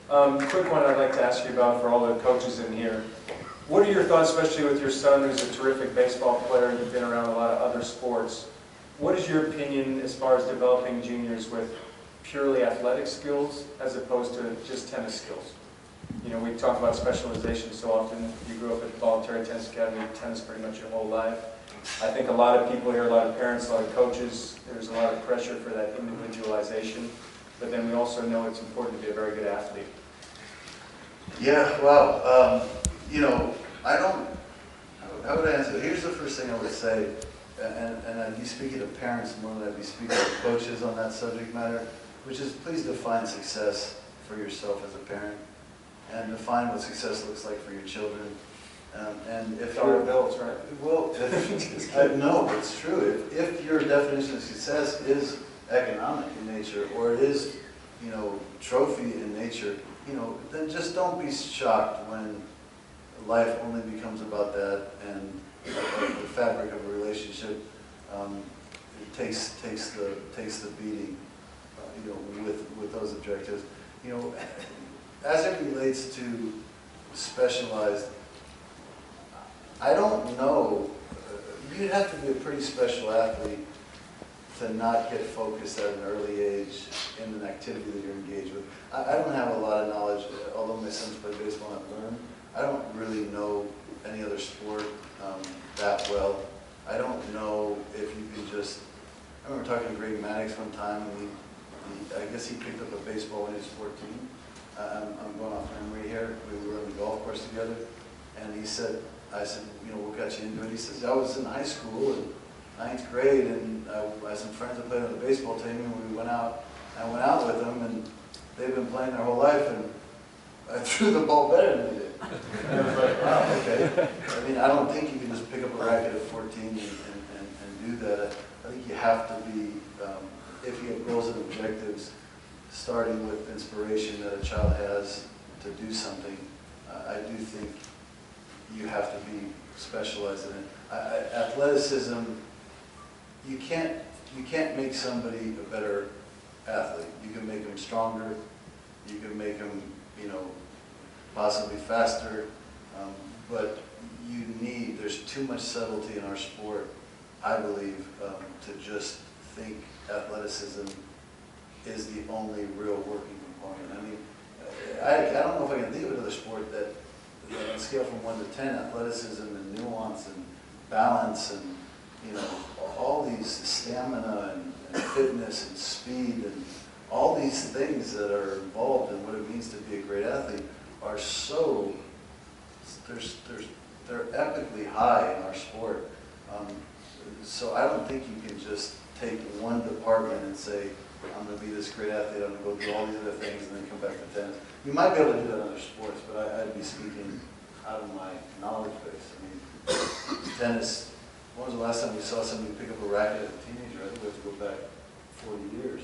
Quick one I'd like to ask you about for all the coaches in here. What are your thoughts, especially with your son who's a terrific baseball player and you've been around a lot of other sports? What is your opinion as far as developing juniors with purely athletic skills as opposed to just tennis skills? You know, we talk about specialization so often. You grew up at the Voluntary Tennis Academy, tennis pretty much your whole life. I think a lot of people here, a lot of parents, a lot of coaches, there's a lot of pressure for that individualization. But then we also know it's important to be a very good athlete. Yeah, well, you know, how would I answer? Here's the first thing I would say, and I'd be speaking to parents more than I'd be speaking to coaches on that subject matter, which is please define success for yourself as a parent, and define what success looks like for your children. And if dollar bills, right? Well, no, it's true. If your definition of success is economic in nature, or it is, you know, trophy in nature, you know, then just don't be shocked when life only becomes about that, and the fabric of a relationship takes the beating, you know, with those objectives. You know, as it relates to specialized, I don't know. You'd have to be a pretty special athlete to not get focused at an early age in an activity that you're engaged with. I don't have a lot of knowledge, although my son's played baseball and I've learned. I don't really know any other sport that well. I don't know if you can just, I remember talking to Greg Maddox one time, and I guess he picked up a baseball when he was 14. I'm going off memory here. We were on the golf course together, and he said, I said, you know, what got you into it? He says, I was in high school in 9th grade, and I had some friends that played on the baseball team, and we went out. I went out with them, and they've been playing their whole life, and I threw the ball better than they did. And I was like, wow, okay. I mean, I don't think you can just pick up a racket at 14 and do that. I think you have to be, if you have goals and objectives, starting with inspiration that a child has to do something, I do think you have to be specialized in it. Athleticism, you can't make somebody a better athlete. You can make them stronger. You can make them, you know, possibly faster. But there's too much subtlety in our sport, I believe, to just think athleticism is the only real working component. I mean, I don't know if I can think of another sport that on a scale from 1 to 10, athleticism and nuance and balance and, you know, all these stamina and fitness and speed and all these things that are involved in what it means to be a great athlete are so, they're epically high in our sport. So I don't think you can just take one department and say, I'm going to be this great athlete, I'm going to go do all these other things and then come back to tennis. You might be able to do that in other sports, but I'd be speaking out of my knowledge base. I mean, tennis, when was the last time you saw somebody pick up a racket as a teenager? I think we have to go back 40 years.